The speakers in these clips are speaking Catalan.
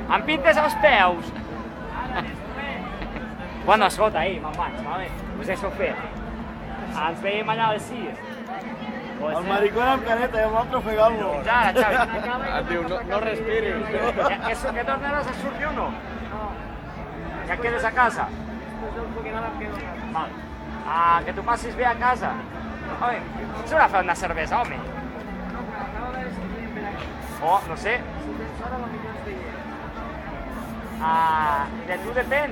Em pintes els peus. Bueno, escolta, me'n vaig, vale? Us deixo fer. Ens veiem allà a les 6. El maricón amb careta i amb l'altre ofegant-lo. Ara, Xavi. Et diu, no respiris. ¿Que tornaràs a sortir o no? ¿Ya quedes a casa? Vale. Que tu passis bé a casa. Home, s'haurà de fer una cervesa, home. Oh, no sé. De tu depèn.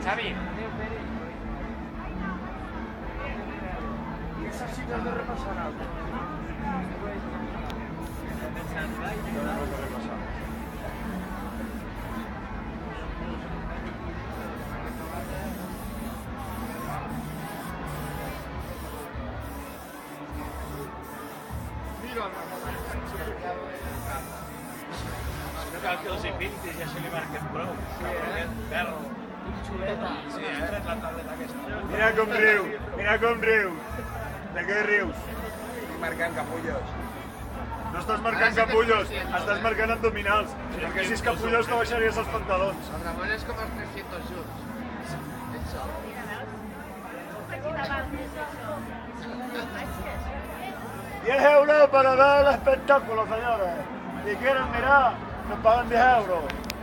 Xavi. Necessites de repassar algo. No cal que els hi pintis i així li marques prou. Aquest perro. Xuleta. Sí, tret la tauleta aquesta. Mira com riu, mira com riu. De què rius? Estic marcant capullos. No estàs marcant capullos, estàs marcant abdominals. Perquè si és capullos no baixaries els pantalons. El Ramon és com els 300 junts. Ets sol. 10 euros para ver el espectáculo, señores. Si quieren mirar, nos pagan 10 euros.